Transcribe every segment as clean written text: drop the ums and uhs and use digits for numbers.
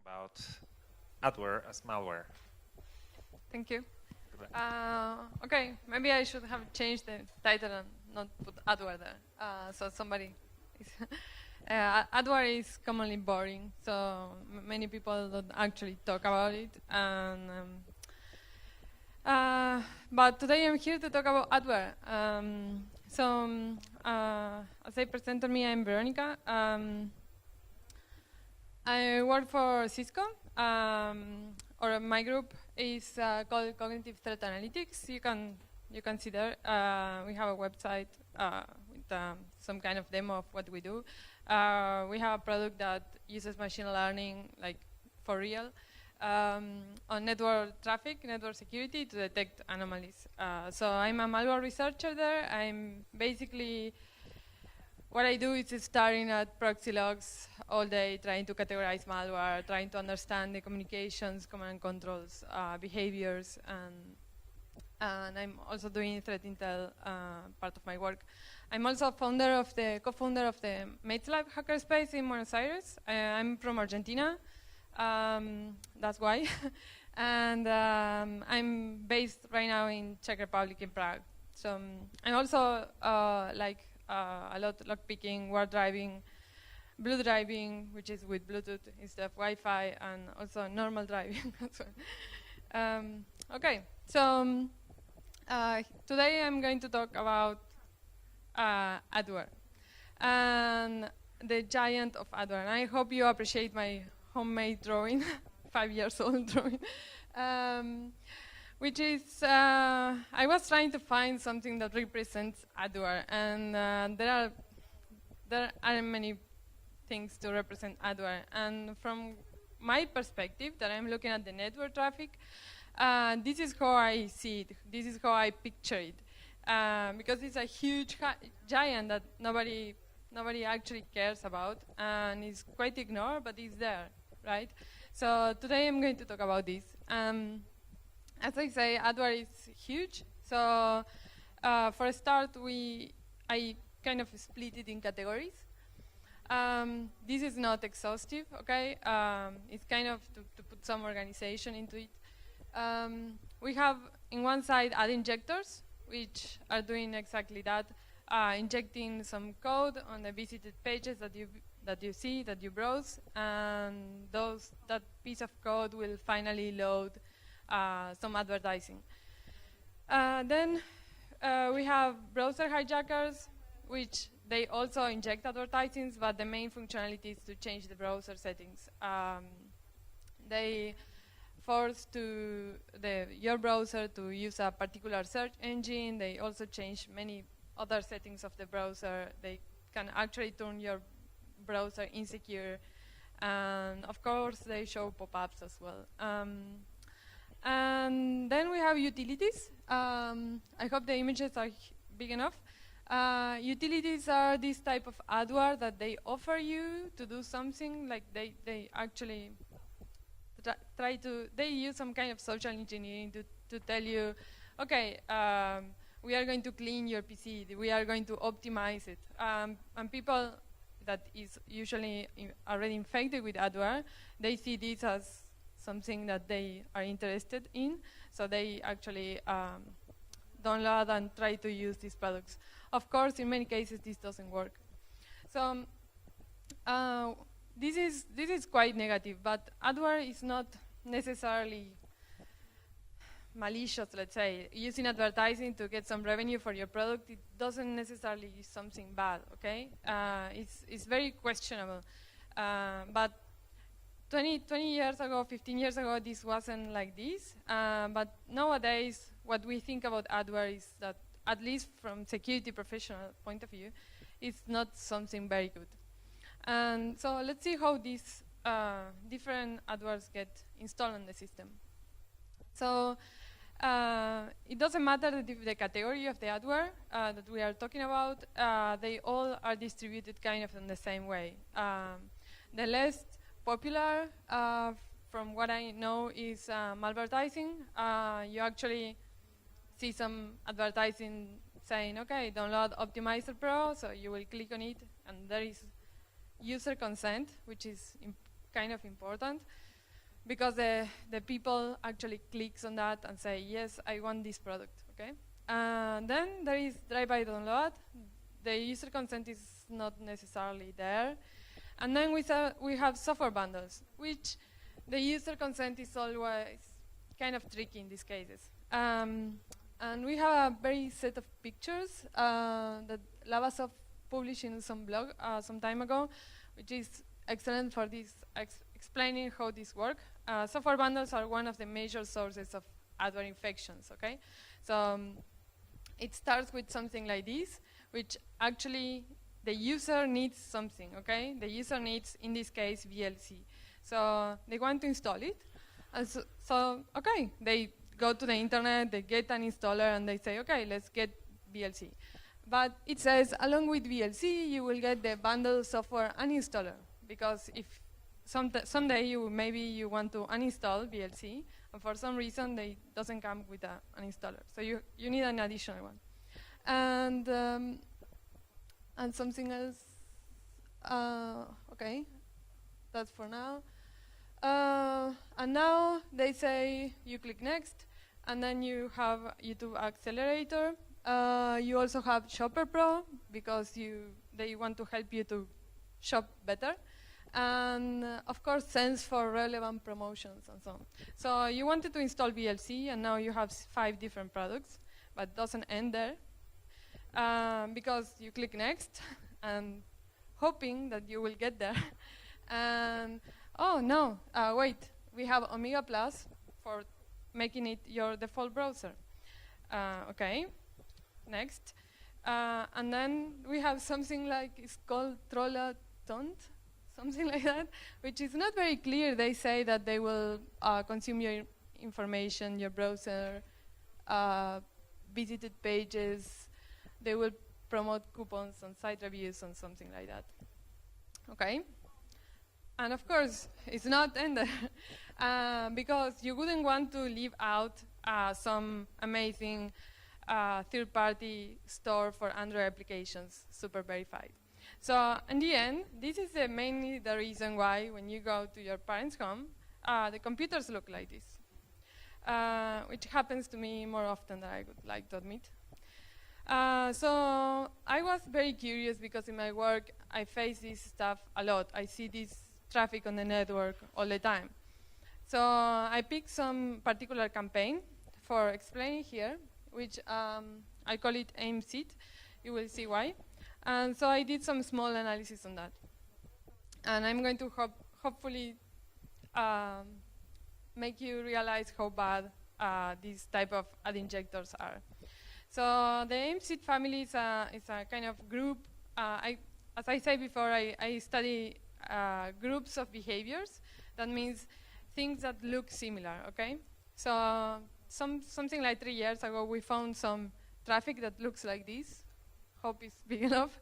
about adware as malware. Thank you. Okay, maybe I should have changed the title and not put adware there. So somebody is adware is commonly boring, so many people don't actually talk about it. And but today I'm here to talk about adware. As I presented me, I'm Veronica. I work for Cisco, or my group is called Cognitive Threat Analytics. You can see there. We have a website with some kind of demo of what we do. We have a product that uses machine learning, like for real, on network traffic, network security to detect anomalies. So I'm a malware researcher there. I'm basically what I do is staring at proxy logs all day, trying to categorize malware, trying to understand the communications, command and controls, behaviors, and I'm also doing threat intel part of my work. I'm also co-founder of the Mates Lab hackerspace in Buenos Aires. I'm from Argentina, that's why. And I'm based right now in Czech Republic in Prague. So I'm also a lot lockpicking, wire driving, blue driving, which is with Bluetooth instead of Wi-Fi, and also normal driving as well. Okay, so today I'm going to talk about adware and the giant of adware. And I hope you appreciate my homemade drawing, 5 years old drawing. Which is, I was trying to find something that represents adware, and there aren't many things to represent adware. And from my perspective, that I'm looking at the network traffic, this is how I see it. This is how I picture it, because it's a huge giant that nobody actually cares about, and it's quite ignored, but it's there, right? So today I'm going to talk about this. As I say, adware is huge. So for a start, I kind of split it in categories. This is not exhaustive, okay? It's kind of to put some organization into it. We have, in one side, ad injectors, which are doing exactly that, injecting some code on the visited pages that you see, that you browse, and that piece of code will finally load some advertising. Then we have browser hijackers, which they also inject advertisings, but the main functionality is to change the browser settings. They force your browser to use a particular search engine. They also change many other settings of the browser. They can actually turn your browser insecure. And of course, they show pop-ups as well. And then we have utilities. I hope the images are big enough. Utilities are this type of adware that they offer you to do something, like they actually they use some kind of social engineering to tell you, okay, we are going to clean your PC, we are going to optimize it. And people that is usually already infected with adware, they see this as something that they are interested in, so they actually download and try to use these products. Of course, in many cases, this doesn't work. So this is quite negative, but adware is not necessarily malicious, let's say. Using advertising to get some revenue for your product, it doesn't necessarily use something bad, okay? It's very questionable. But 20 years ago, 15 years ago, this wasn't like this. But nowadays, what we think about adware is that, at least from security professional point of view, it's not something very good. And so let's see how these different adwares get installed on the system. So it doesn't matter the category of the adware that we are talking about. They all are distributed kind of in the same way. The less popular, from what I know, is malvertising. You actually see some advertising saying, okay, download Optimizer Pro, so you will click on it, and there is user consent, which is kind of important. because the people actually clicks on that and say, yes, I want this product, okay? Then there is drive-by download. The user consent is not necessarily there. And then we have software bundles, which the user consent is always kind of tricky in these cases. And we have a very set of pictures that Lavasoft published in some blog some time ago, which is excellent for this explaining how this works. Software bundles are one of the major sources of adware infections, okay? So it starts with something like this, which actually the user needs something, okay? The user needs, in this case, VLC. So they want to install it. And so okay, they go to the internet, they get an installer, and they say, okay, let's get VLC. But it says, along with VLC, you will get the bundle software uninstaller, because if someday maybe you want to uninstall VLC, and for some reason they doesn't come with an installer, so you need an additional one. And something else. Okay, that's for now. And now they say you click next, and then you have YouTube Accelerator. You also have Shopper Pro, because they want to help you to shop better. And of course, Sense for relevant promotions and so on. So you wanted to install VLC, and now you have 5 different products, but it doesn't end there. Because you click next, and hoping that you will get there. And oh no, wait, we have Omega Plus for making it your default browser. Okay, next. And then we have something like, it's called Trollaton, something like that, which is not very clear. They say that they will consume your information, your browser, visited pages. They will promote coupons and site reviews and something like that. Okay. And of course, it's not ended because you wouldn't want to leave out some amazing third-party store for Android applications, super verified. So in the end, this is mainly the reason why when you go to your parents' home, the computers look like this, which happens to me more often than I would like to admit. So I was very curious because in my work, I face this stuff a lot. I see this traffic on the network all the time. So I picked some particular campaign for explaining here, which I call it AIM-SIT. You will see why. And so I did some small analysis on that. And I'm going to hopefully make you realize how bad these type of ad injectors are. So the AIM-SIT family is a kind of group. As I said before, I study groups of behaviors. That means things that look similar, okay? So something like 3 years ago, we found some traffic that looks like this. Hope it's big enough.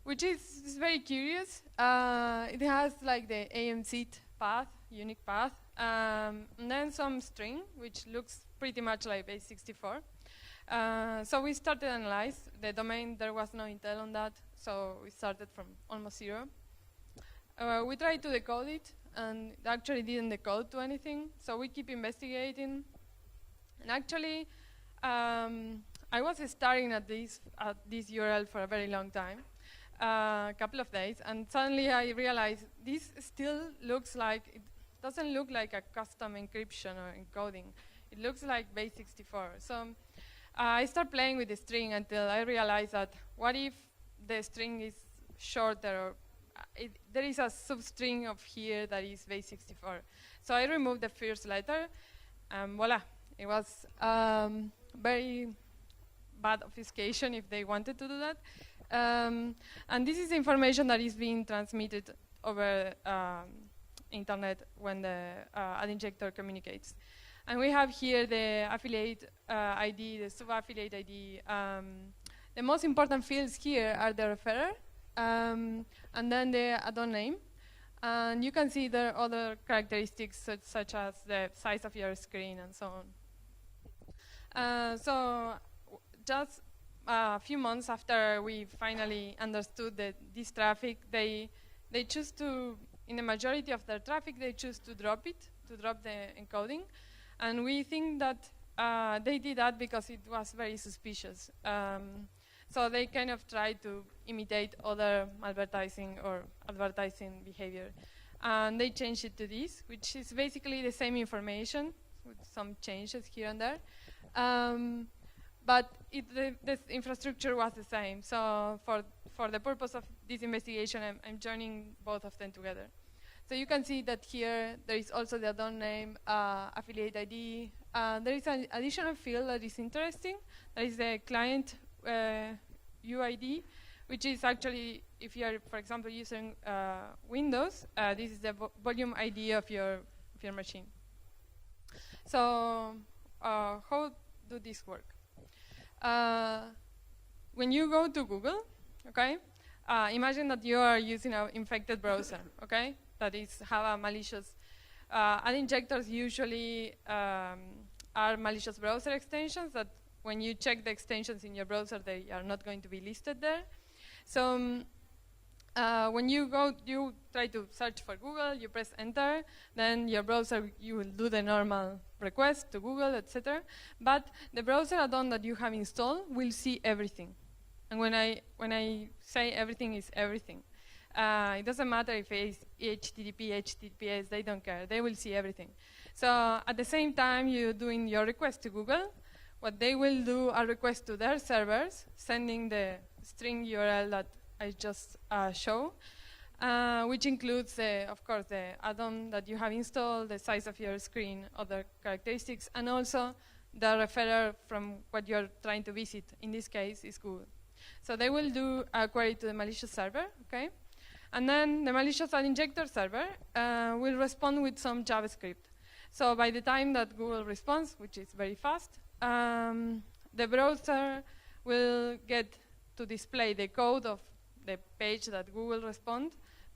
Which is very curious. It has like the AIM-SIT path, unique path, and then some string, which looks pretty much like base64. So we started to analyze the domain. There was no intel on that, so we started from almost 0. We tried to decode it, and it actually didn't decode to anything. So we keep investigating. And actually, I was staring at this URL for a very long time, a couple of days, and suddenly I realized this still looks like, it doesn't look like a custom encryption or encoding. It looks like base64. So I start playing with the string until I realize that what if the string is shorter, or there is a substring of here that is base64. So I removed the first letter, and voila. It was very bad obfuscation if they wanted to do that. And this is information that is being transmitted over internet when the ad injector communicates. And we have here the affiliate ID, the sub-affiliate ID. The most important fields here are the referrer, and then the add-on name. And you can see there are other characteristics such as the size of your screen and so on. So just a few months after we finally understood that this traffic, they choose to in the majority of their traffic, they choose to drop it, to drop the encoding. And we think that they did that because it was very suspicious. So they kind of tried to imitate other advertising or advertising behavior. And they changed it to this, which is basically the same information with some changes here and there. But the infrastructure was the same. So for the purpose of this investigation, I'm joining both of them together. So you can see that here there is also the addon name, affiliate ID. There is an additional field that is interesting. That is the client UID, which is actually, if you are, for example, using Windows, this is the volume ID of your machine. So how do this work? When you go to Google, okay, imagine that you are using an infected browser, okay, that is have a malicious. Ad injectors usually are malicious browser extensions that when you check the extensions in your browser, they are not going to be listed there. So when you try to search for Google, you press enter, then your browser, you will do the normal request to Google, etc. But the browser add-on that you have installed will see everything. And when I say everything is everything, it doesn't matter if it's HTTP, HTTPS, they don't care. They will see everything. So at the same time you're doing your request to Google, what they will do a request to their servers, sending the string URL that I just show, which includes, of course, the add-on that you have installed, the size of your screen, other characteristics, and also the referrer from what you're trying to visit. In this case, is Google. So they will do a query to the malicious server, okay? And then the malicious ad injector server will respond with some JavaScript. So by the time that Google responds, which is very fast, the browser will get to display the code of the page that Google respond,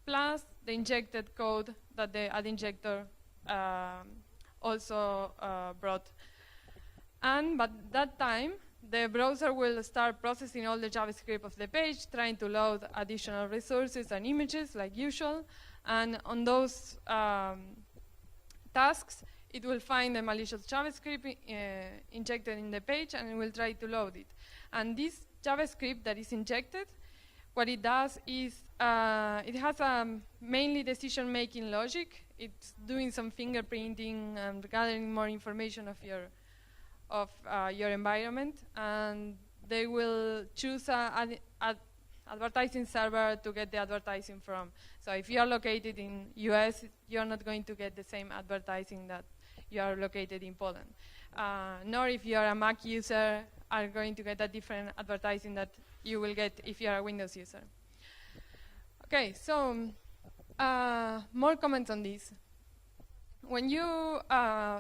plus the injected code that the ad injector also brought. And by that time, the browser will start processing all the JavaScript of the page, trying to load additional resources and images like usual. And on those tasks, it will find the malicious JavaScript injected in the page, and it will try to load it. And this JavaScript that is injected, what it does is it has a mainly decision-making logic. It's doing some fingerprinting and gathering more information of your environment, and they will choose an advertising server to get the advertising from. So if you are located in US, you're not going to get the same advertising that you are located in Poland. Nor if you are a Mac user, are going to get a different advertising that you will get if you are a Windows user. Okay, so more comments on this. When you,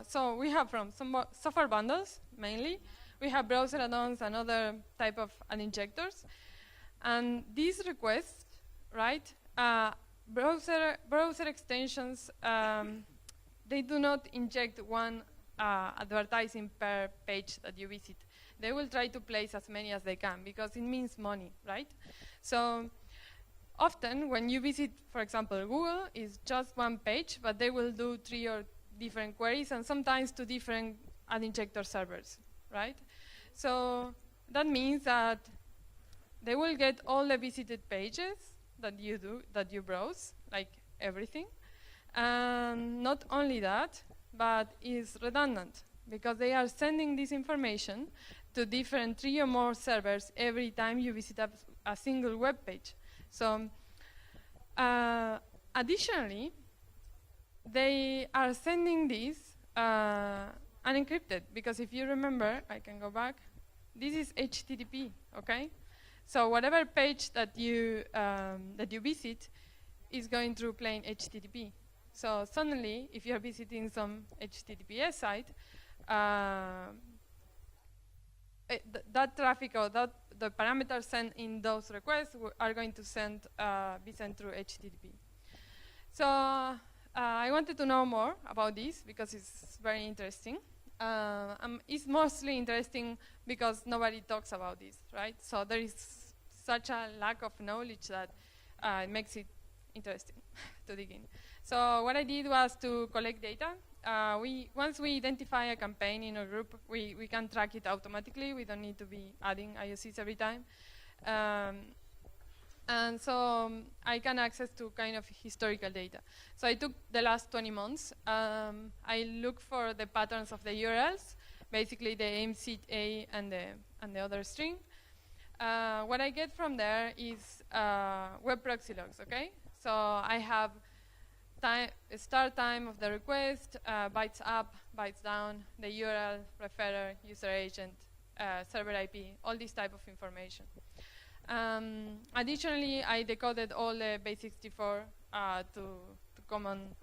so we have from some software bundles, mainly. We have browser add-ons and other type of ad injectors. And these requests, right, browser extensions, they do not inject one advertising per page that you visit. They will try to place as many as they can because it means money, right? So often when you visit, for example, Google, it's just one page, but they will do 3 or different queries and sometimes 2 different ad injector servers, right? So that means that they will get all the visited pages that you browse, like everything. And not only that, but it's redundant because they are sending this information to different 3 or more servers every time you visit a single web page. So additionally, they are sending this unencrypted because if you remember, I can go back, this is HTTP, okay? So whatever page that you visit is going through plain HTTP. So suddenly, if you're visiting some HTTPS site, that traffic or the parameters sent in those requests are going to be sent through HTTP. So I wanted to know more about this because it's very interesting. It's mostly interesting because nobody talks about this, right? So there is such a lack of knowledge that it makes it interesting to dig in. So what I did was to collect data. Once we identify a campaign in a group, we can track it automatically. We don't need to be adding IOCs every time. And so I can access to kind of historical data. So I took the last 20 months. I look for the patterns of the URLs, basically the AIM-CA and the other string. What I get from there is web proxy logs, okay? So I have start time of the request, bytes up, bytes down, the URL, referrer, user agent, server IP, all this type of information. Additionally, I decoded all the base64 to common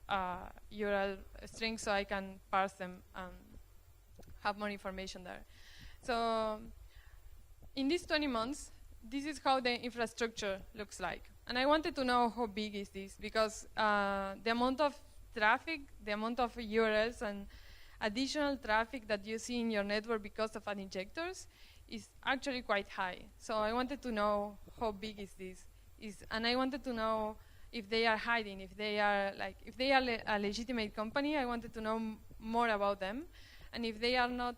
URL strings so I can parse them and have more information there. So in these 20 months, this is how the infrastructure looks like. And I wanted to know how big is this, because the amount of traffic, the amount of URLs and additional traffic that you see in your network because of ad injectors is actually quite high. So I wanted to know how big is this, and I wanted to know if they are hiding, if they are a legitimate company. I wanted to know more about them, and if they are not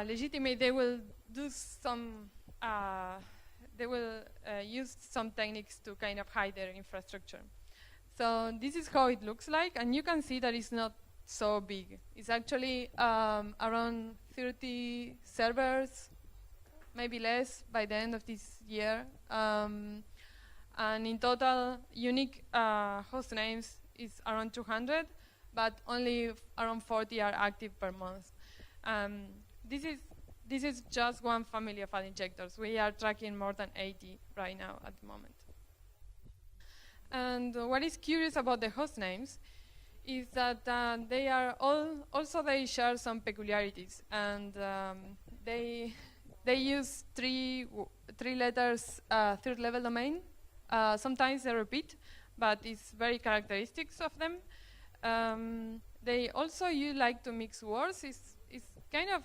legitimate, they will do some. They will use some techniques to kind of hide their infrastructure. So this is how it looks like, and you can see that it's not so big. It's actually around 30 servers, maybe less by the end of this year. And in total, unique host names is around 200, but only around 40 are active per month. This is just one family of ad injectors. We are tracking more than 80 right now at the moment. And what is curious about the host names is that they are also they share some peculiarities, and they use three letters third level domain. Sometimes they repeat, but it's very characteristics of them. They also like to mix words. It's kind of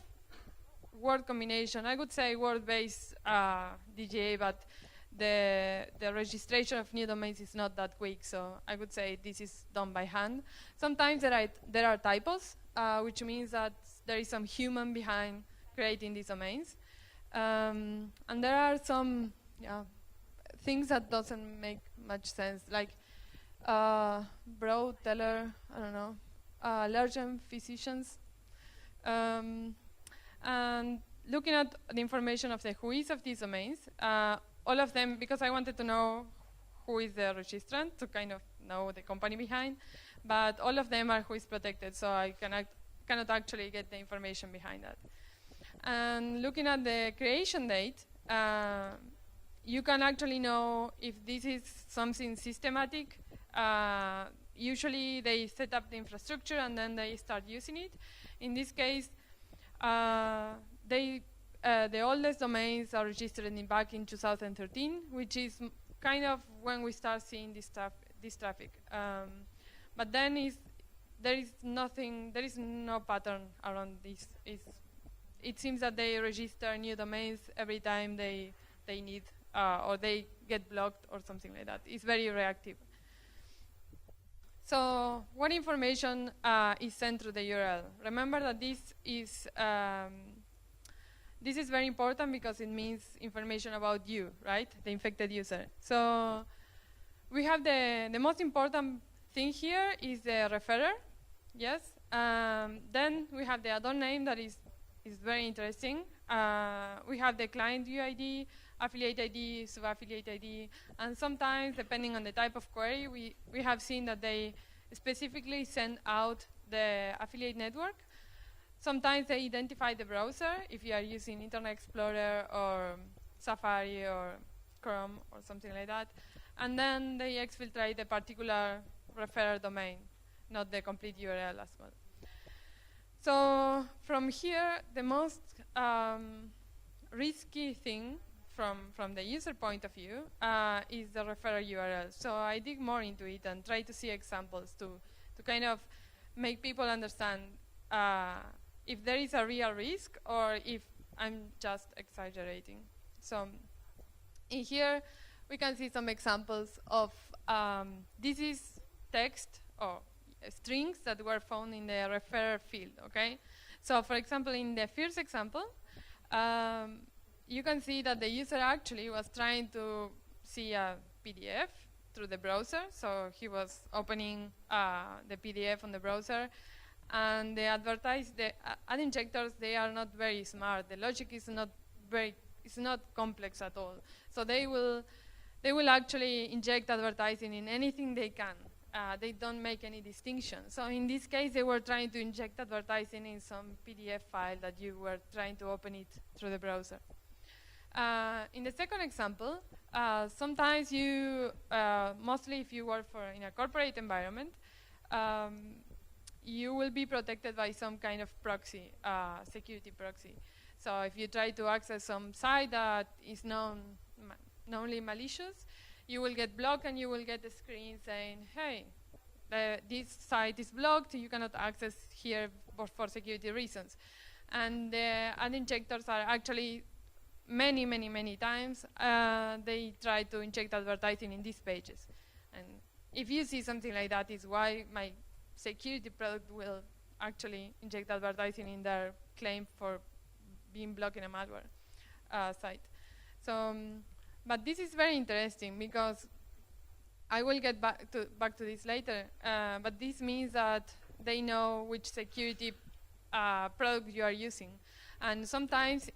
word combination. I would say word-based DGA, but the registration of new domains is not that quick, so I would say this is done by hand. Sometimes there are typos, which means that there is some human behind creating these domains. And there are some things that doesn't make much sense, like broad teller, I don't know, allergen physicians. And looking at the information of the whois of these domains, all of them, because I wanted to know who is the registrant to kind of know the company behind, but all of them are whois protected, so I cannot actually get the information behind that. And looking at the creation date, you can actually know if this is something systematic. Usually they set up the infrastructure and then they start using it. In this case, the oldest domains are registered back in 2013, which is kind of when we start seeing this traffic. But then there is no pattern around this. It seems that they register new domains every time they need or they get blocked or something like that. It's very reactive. So what information is sent through the URL? Remember that this is very important because it means information about you, right? The infected user. So we have the most important thing here is the referrer, yes. Then we have the add-on name that is very interesting. We have the client UID, affiliate ID, sub-affiliate ID, and sometimes, depending on the type of query, we have seen that they specifically send out the affiliate network. Sometimes they identify the browser, if you are using Internet Explorer or Safari or Chrome or something like that, and then they exfiltrate the particular referrer domain, not the complete URL as well. So from here, the most risky thing from the user point of view is the referrer URL. So I dig more into it and try to see examples to kind of make people understand if there is a real risk or if I'm just exaggerating. So in here we can see some examples of this is text or strings that were found in the referrer field, okay? So for example, in the first example, you can see that the user actually was trying to see a PDF through the browser. So he was opening the PDF on the browser, and the ad injectors, they are not very smart. The logic is not complex at all. So they will actually inject advertising in anything they can. They don't make any distinction. So in this case, they were trying to inject advertising in some PDF file that you were trying to open it through the browser. In the second example, sometimes you, mostly if you work in a corporate environment, you will be protected by some kind of proxy, security proxy. So if you try to access some site that is knownly malicious, you will get blocked and you will get a screen saying, hey, this site is blocked, you cannot access here for security reasons. And the ad injectors are actually many times, they try to inject advertising in these pages. And if you see something like that, is why my security product will actually inject advertising in their claim for being blocked in a malware site. So, but this is very interesting because I will get back to this later. But this means that they know which security product you are using, and sometimes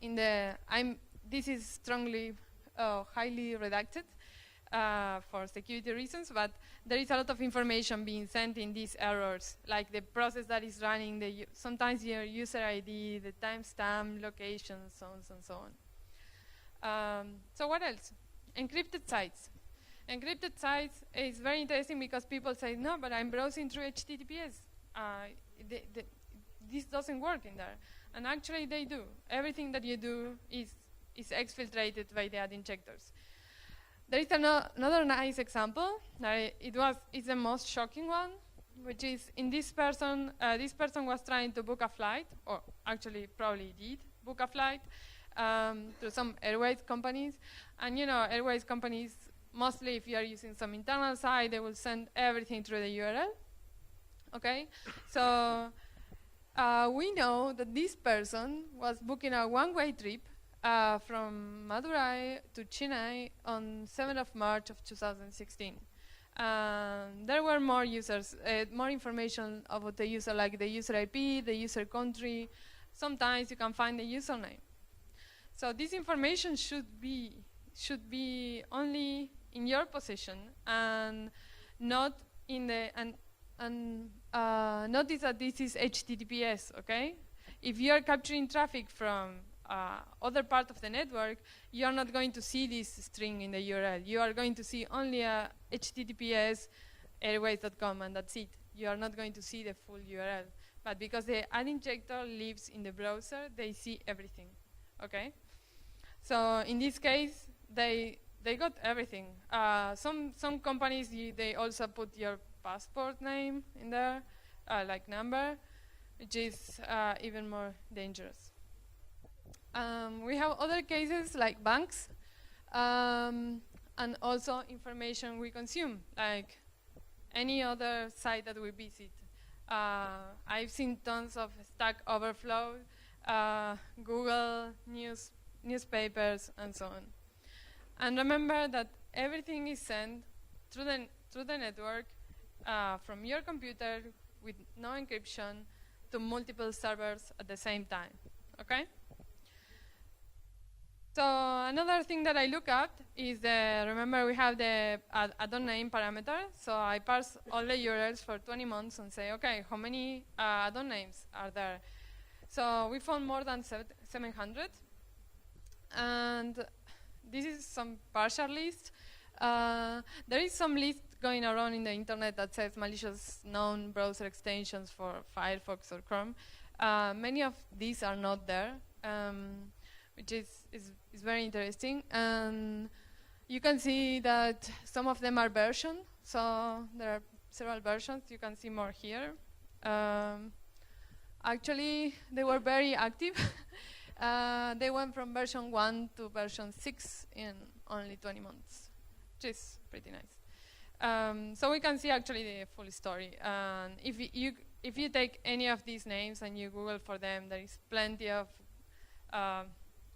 this is strongly, highly redacted for security reasons, but there is a lot of information being sent in these errors, like the process that is running, sometimes your user ID, the timestamp, location, so on and so on. So what else? Encrypted sites. Encrypted sites is very interesting because people say, no, but I'm browsing through HTTPS. This doesn't work in there. And actually they do. Everything that you do is exfiltrated by the ad injectors. There is another nice example. It's the most shocking one, which is in this person was trying to book a flight, or actually probably did book a flight to some airways companies. And you know, airways companies, mostly if you are using some internal site, they will send everything through the URL. Okay, so we know that this person was booking a one-way trip from Madurai to Chennai on 7th of March of 2016. There were more users, more information about the user, like the user IP, the user country. Sometimes you can find the username. So this information should be only in your possession and not in the notice that this is HTTPS. Okay, if you are capturing traffic from other part of the network, you are not going to see this string in the URL. You are going to see only a HTTPS airways.com, and that's it. You are not going to see the full URL. But because the ad injector lives in the browser, they see everything. Okay. So in this case, they got everything. Some companies they also put your passport name in there, like number, which is even more dangerous. We have other cases like banks, and also information we consume, like any other site that we visit. I've seen tons of Stack Overflow, Google, newspapers, and so on. And remember that everything is sent through the network from your computer with no encryption to multiple servers at the same time. Okay? So another thing that I look at is remember we have the addon name parameter. So I parse all the URLs for 20 months and say, okay, how many addon names are there? So we found more than 700. And this is some partial list. There is some list going around in the internet that says malicious known browser extensions for Firefox or Chrome. Many of these are not there. Which is very interesting. And you can see that some of them are versioned. So there are several versions. You can see more here. Actually, they were very active. They went from version 1 to version 6 in only 20 months. is pretty nice. So we can see actually the full story. And if you take any of these names and you Google for them, there is plenty of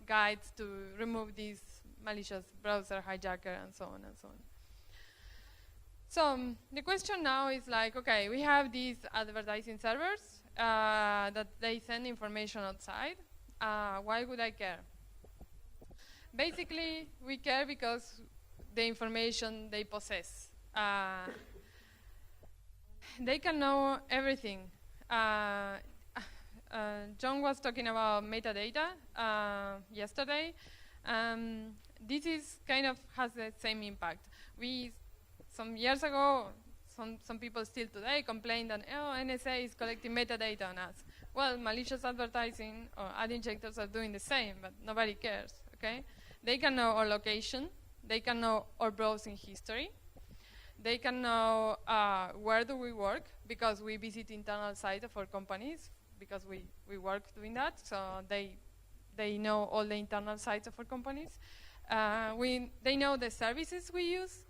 guides to remove these malicious browser hijacker and so on and so on. So the question now is like, okay, we have these advertising servers that they send information outside. Why would I care? Basically, we care because the information they possess. They can know everything. John was talking about metadata yesterday. This is kind of has the same impact. Some years ago, some people still today complain that, oh, NSA is collecting metadata on us. Well, malicious advertising or ad injectors are doing the same, but nobody cares, okay? They can know our location. They can know our browsing history. They can know where do we work, because we visit internal sites of our companies, because we work doing that, so they know all the internal sites of our companies. They know the services we use.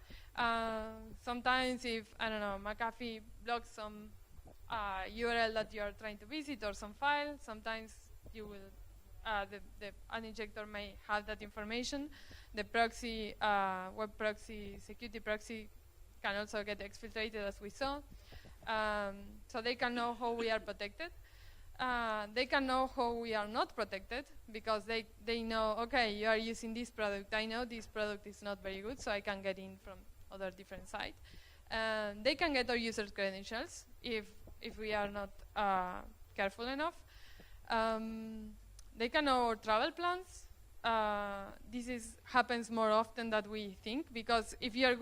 Sometimes if, I don't know, McAfee blocks some URL that you are trying to visit or some file, sometimes you will, the ad injector may have that information. The proxy, web proxy, security proxy can also get exfiltrated, as we saw. So they can know how we are protected. They can know how we are not protected, because they know, okay, you are using this product. I know this product is not very good, so I can get in from other different sites. They can get our users' credentials if we are not careful enough. They can know our travel plans. This happens more often than we think, because if you are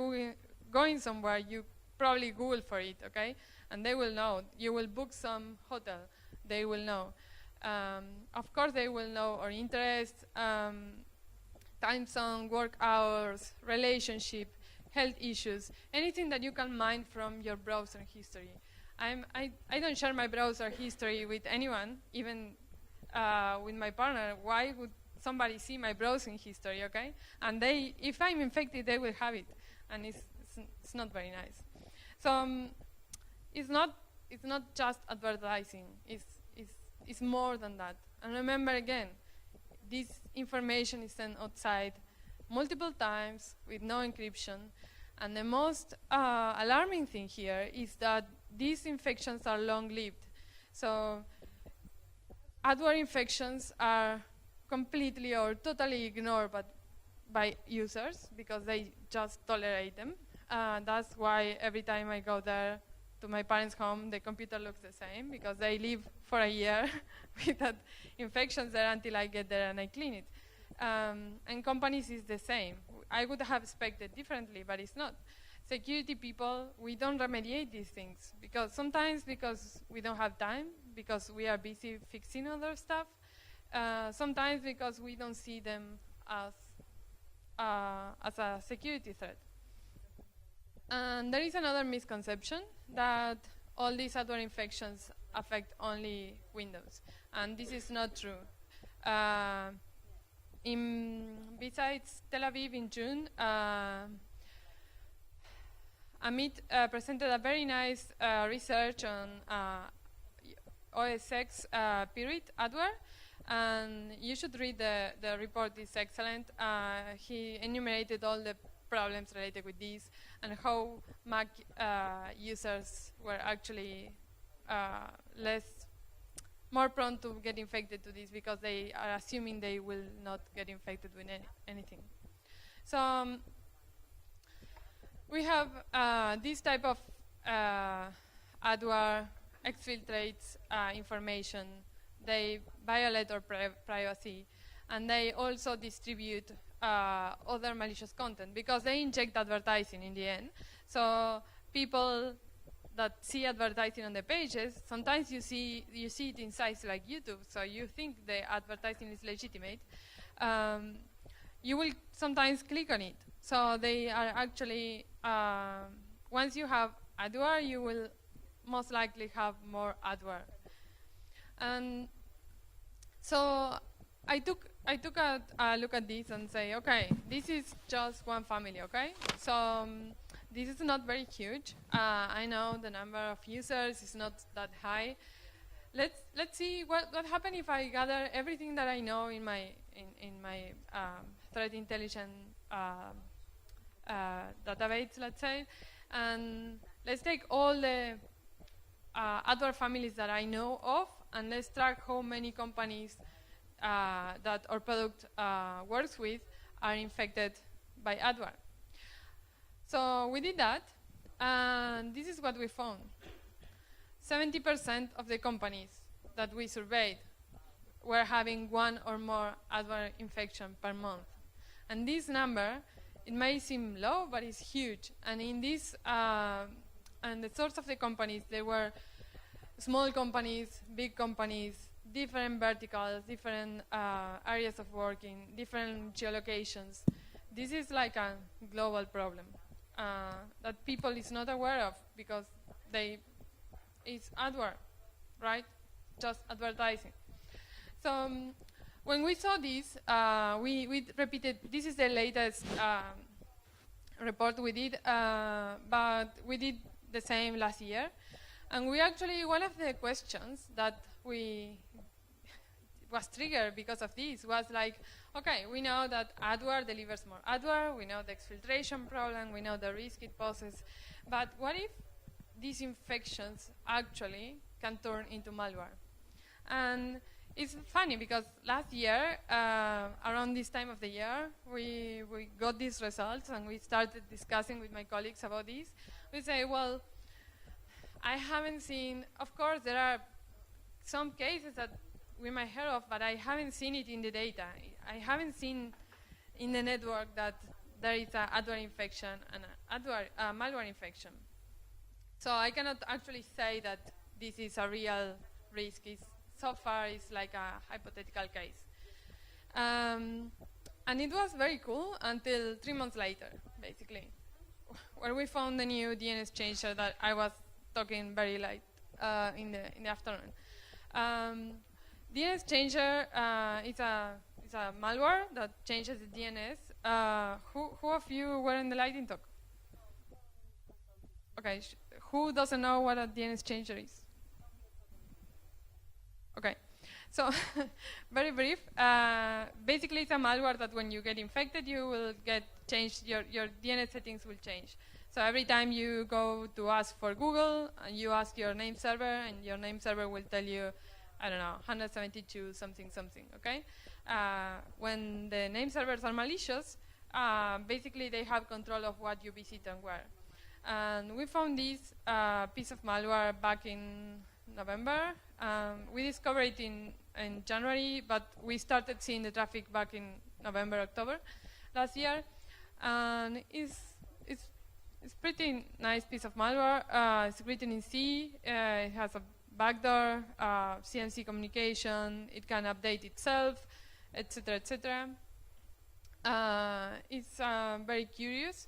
going somewhere, you probably Google for it, okay? And they will know. You will book some hotel. They will know. Of course, they will know our interests, time zone, work hours, relationship, health issues, anything that you can mine from your browser history. I don't share my browser history with anyone, even with my partner. Why would somebody see my browsing history, okay? And if I'm infected, they will have it, and it's not very nice. So it's not just advertising. It's more than that. And remember again, this information is sent outside multiple times with no encryption. And the most alarming thing here is that these infections are long-lived. So adware infections are completely or totally ignored by users, because they just tolerate them. That's why every time I go there to my parents' home, the computer looks the same, because they live for a year with that infections there until I get there and I clean it. And companies is the same. I would have expected differently, but it's not. Security people, we don't remediate these things, sometimes because we don't have time, because we are busy fixing other stuff, sometimes because we don't see them as a security threat. And there is another misconception that all these adware infections affect only Windows, and this is not true. Besides Tel Aviv in June, Amit presented a very nice research on OS X period adware, and you should read the report. It's excellent. He enumerated all the problems related with this and how Mac users were actually more prone to get infected to this, because they are assuming they will not get infected with anything. So we have this type of adware exfiltrates information. They violate our privacy, and they also distribute other malicious content, because they inject advertising in the end. So people that see advertising on the pages, sometimes you see it in sites like YouTube, so you think the advertising is legitimate. You will sometimes click on it. So they are actually, once you have adware, you will most likely have more adware. And so I took I took a look at this and say, okay, this is just one family, okay? So this is not very huge. I know the number of users is not that high. Let's see what happens if I gather everything that I know in my threat intelligence database, let's say, and let's take all the adware families that I know of, and let's track how many companies that our product works with are infected by adware. So we did that, and this is what we found. 70% of the companies that we surveyed were having one or more adware infection per month. And this number, it may seem low, but it's huge. And in this, and the source of the companies, there were small companies, big companies, different verticals, different areas of working, different geolocations. This is like a global problem that people is not aware of because it's adware, right? Just advertising. So when we saw this, we repeated, this is the latest report we did, but we did the same last year. And we actually, one of the questions that was triggered because of this was like, okay, we know that adware delivers more adware, we know the exfiltration problem, we know the risk it poses, but what if these infections actually can turn into malware? And it's funny because last year, around this time of the year, we got these results and we started discussing with my colleagues about this. We say, well, I haven't seen, of course, there are some cases that we might hear of, but I haven't seen it in the data. I haven't seen in the network that there is an adware infection and a malware infection. So I cannot actually say that this is a real risk. So far, it's like a hypothetical case. And it was very cool until 3 months later, basically, where we found the new DNS changer that I was talking very late in the afternoon. DNS changer is a malware that changes the DNS. Who of you were in the lightning talk? Okay, who doesn't know what a DNS changer is? Okay, so very brief. Basically, it's a malware that when you get infected, you will get changed. Your DNS settings will change. So every time you go to ask for Google, and you ask your name server, and your name server will tell you, I don't know, 172 something something. Okay. When the name servers are malicious, basically they have control of what you visit and where. And we found this piece of malware back in November. We discovered it in January, but we started seeing the traffic back in November, October last year. And it's pretty nice piece of malware. It's written in C. It has a backdoor, CNC communication. It can update itself, etc., etc. It's very curious.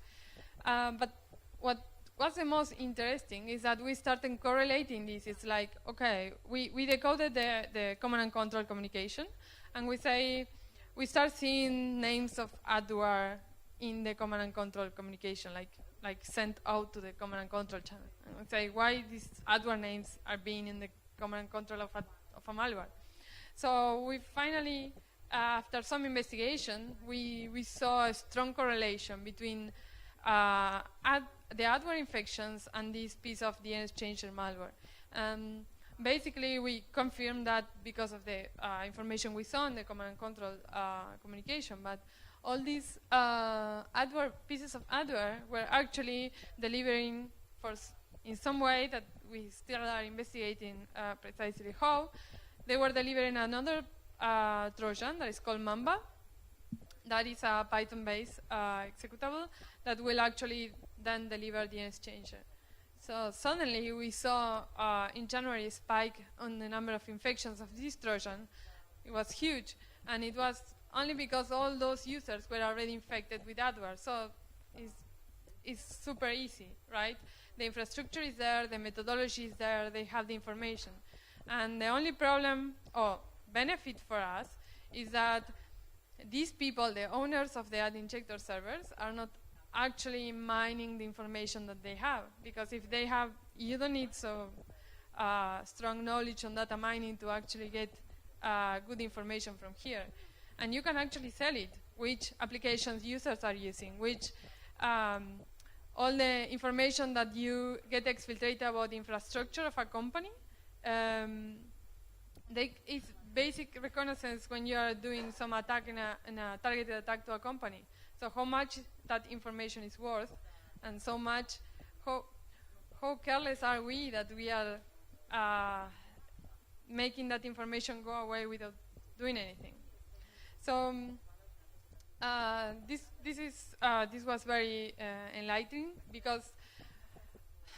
But what was the most interesting is that we started correlating this. It's like, okay, we decoded the command and control communication, and we start seeing names of adware in the command and control communication, like sent out to the command and control channel. And we say, why these adware names are being in the command and control of a malware? So we finally, after some investigation, we saw a strong correlation between the adware infections and this piece of DNS changer malware. Basically, we confirmed that because of the information we saw in the command and control communication, but all these pieces of adware were actually delivering in some way that we still are investigating precisely how. They were delivering another Trojan that is called Mamba. That is a Python-based executable that will actually then deliver DNS changer. So suddenly we saw in January a spike on the number of infections of this Trojan. It was huge, and it was only because all those users were already infected with adware. So it's super easy, right? The infrastructure is there, the methodology is there, they have the information. And the only problem or benefit for us is that these people, the owners of the ad injector servers, are not actually mining the information that they have, because if they have, you don't need so strong knowledge on data mining to actually get good information from here. And you can actually sell it, which applications users are using, which all the information that you get exfiltrated about the infrastructure of a company. It's basic reconnaissance when you are doing some attack in a targeted attack to a company. So how much that information is worth, and so much, how careless are we that we are making that information go away without doing anything. So this was very enlightening, because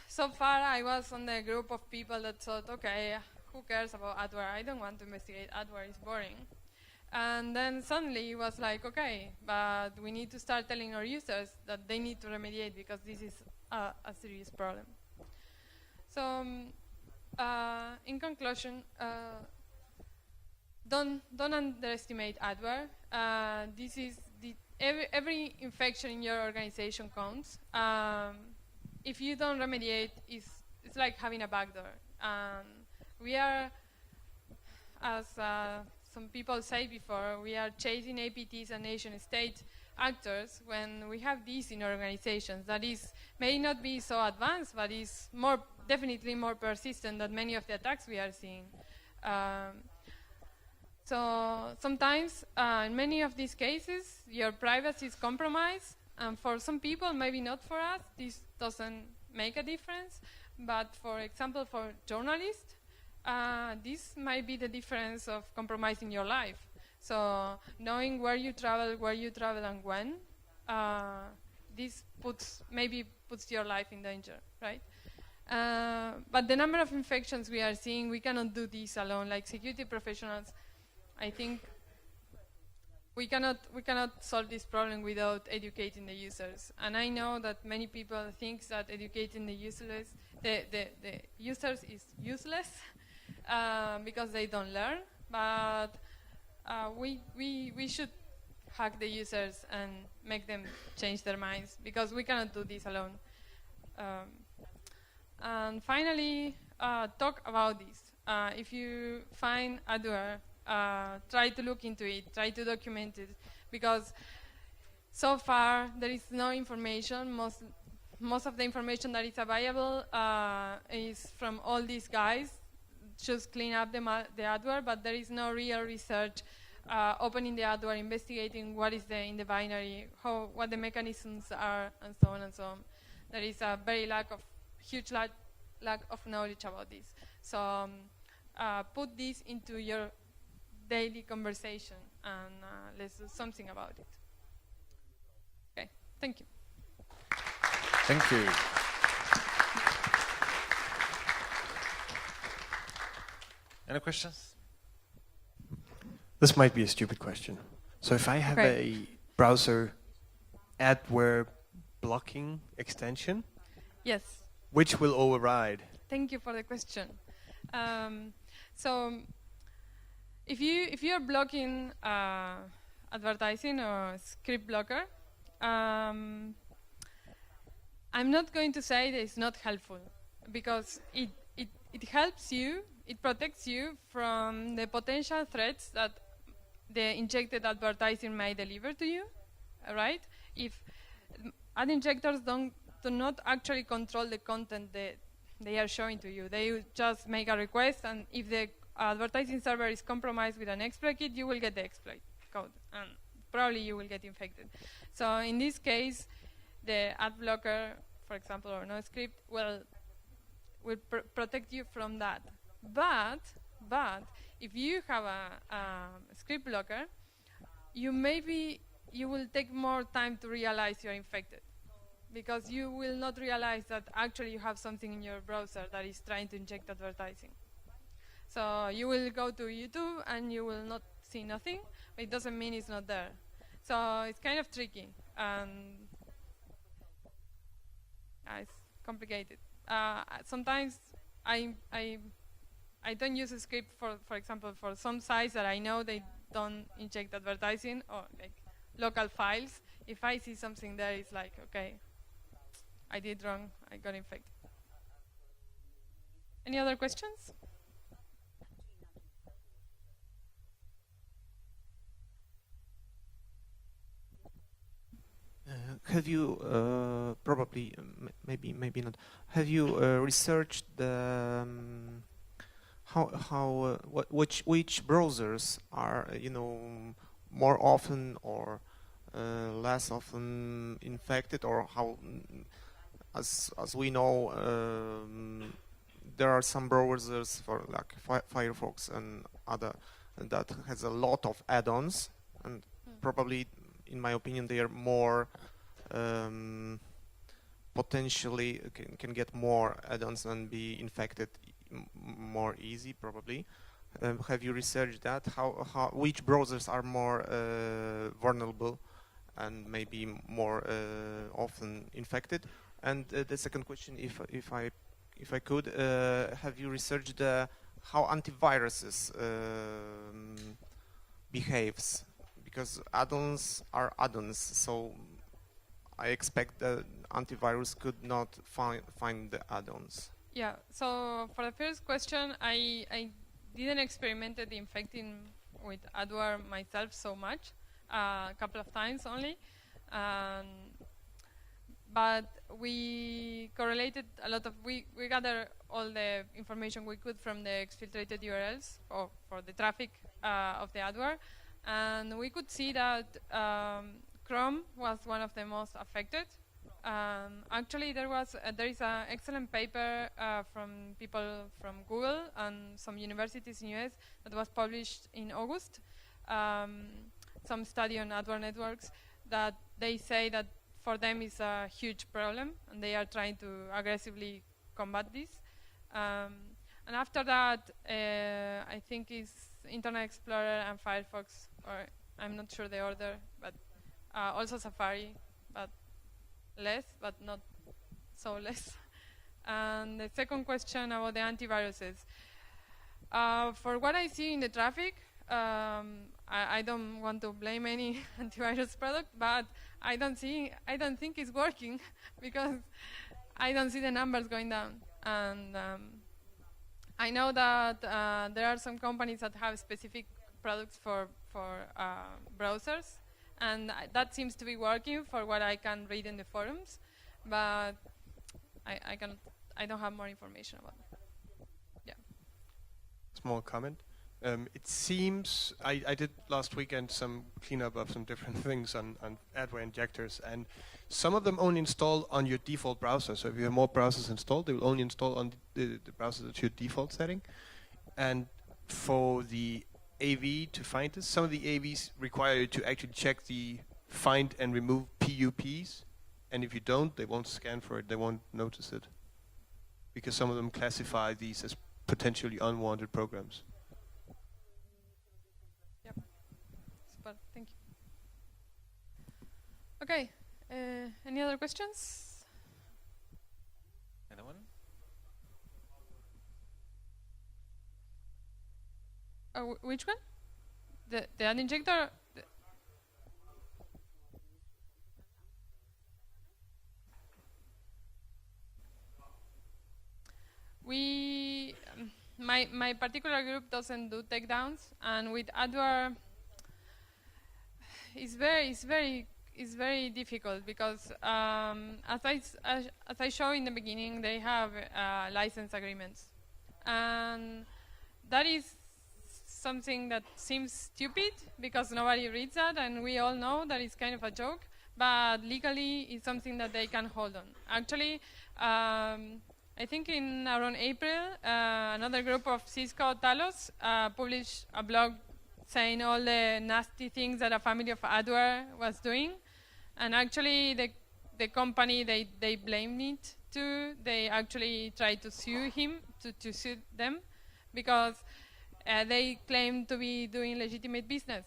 so far I was on the group of people that thought, okay, who cares about adware? I don't want to investigate adware, it's boring. And then suddenly it was like, okay, but we need to start telling our users that they need to remediate, because this is a serious problem. So in conclusion, don't underestimate adware. This is every infection in your organization counts. If you don't remediate, it's like having a backdoor. We are, as some people say before, we are chasing APTs and nation-state actors when we have these in organizations. That may not be so advanced, but is definitely more persistent than many of the attacks we are seeing. So sometimes, in many of these cases, your privacy is compromised. And for some people, maybe not for us, this doesn't make a difference. But for example, for journalists, this might be the difference of compromising your life. So knowing where you travel and when, this maybe puts your life in danger, right? But the number of infections we are seeing, we cannot do this alone. Like security professionals, I think we cannot solve this problem without educating the users. And I know that many people think that educating the users is useless because they don't learn. But we should hack the users and make them change their minds, because we cannot do this alone. And finally, talk about this. If you find adware, try to look into it, try to document it, because so far there is no information. Most of the information that is available is from all these guys, just clean up the adware, but there is no real research opening the adware, investigating what is in the binary, what the mechanisms are, and so on and so on. There is a very huge lack of knowledge about this. So put this into your daily conversation, and let's do something about it. Okay, thank you. Thank you. Any questions? This might be a stupid question. So if I have a browser adware blocking extension, yes, which will override? Thank you for the question. So if you're blocking advertising or script blocker, I'm not going to say that it's not helpful, because it helps you, it protects you from the potential threats that the injected advertising may deliver to you, right? If ad injectors do not actually control the content that they are showing to you, they just make a request, and if the advertising server is compromised with an exploit kit, you will get the exploit code, and probably you will get infected. So in this case, the AdBlocker, for example, or NoScript will protect you from that. But if you have a script blocker, you will take more time to realize you're infected, because you will not realize that actually you have something in your browser that is trying to inject advertising. So you will go to YouTube and you will not see nothing, but it doesn't mean it's not there. So it's kind of tricky, and it's complicated. Sometimes I don't use a script for example, for some sites that I know they don't inject advertising or like local files. If I see something there, it's like, okay, I did wrong, I got infected. Any other questions? Have you probably maybe not? Have you researched the which browsers are more often or less often infected, or how? As we know, there are some browsers for like Firefox and other that has a lot of add-ons, and probably, in my opinion, they are more potentially can get more add-ons and be infected more easy, probably. Have you researched that? How which browsers are more vulnerable and maybe more often infected? And the second question, if I could, have you researched how antiviruses behaves? Because add-ons are add-ons, so I expect that antivirus could not find the add-ons. Yeah, so for the first question, I didn't experiment the infecting with adware myself so much, a couple of times only. But we correlated a lot of, we gathered all the information we could from the exfiltrated URLs for the traffic of the adware. And we could see that Chrome was one of the most affected. Actually, there is an excellent paper from people from Google and some universities in US that was published in August. Some study on adware networks that they say that for them is a huge problem, and they are trying to aggressively combat this. And after that, I think it's Internet Explorer and Firefox, or I'm not sure the order, but also Safari, but less, but not so less. And the second question about the antiviruses. For what I see in the traffic, I don't want to blame any antivirus product, but I don't think it's working because I don't see the numbers going down. And I know that there are some companies that have specific products for browsers, and that seems to be working for what I can read in the forums, but I don't have more information about it. Yeah. Small comment. It seems I did last weekend some cleanup of some different things on adware injectors, and some of them only install on your default browser. So if you have more browsers installed, they will only install on the browser that's your default setting. And for the AV to find this, some of the AVs require you to actually check the find and remove PUPs, and if you don't, they won't scan for it, they won't notice it, because some of them classify these as potentially unwanted programs. Yep. Super. Thank you. Okay. Any other questions? Anyone? Which one? The ad injector? My particular group doesn't do takedowns, and with adware, it's very difficult because as I showed in the beginning, they have license agreements, and that is something that seems stupid because nobody reads that, and we all know that it's kind of a joke, but legally it's something that they can hold on. Actually, I think in around April, another group of Cisco Talos published a blog saying all the nasty things that a family of adware was doing, and actually the company they blamed it to, they actually tried to sue him, to sue them, because they claim to be doing legitimate business.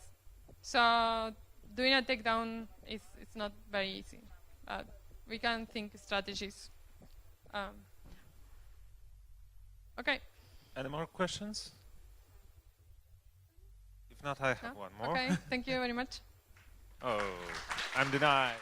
So doing a takedown it's not very easy. We can think strategies. Okay. Any more questions? If If not, I have No? one more. Okay, thank you very much. Oh, I'm denied.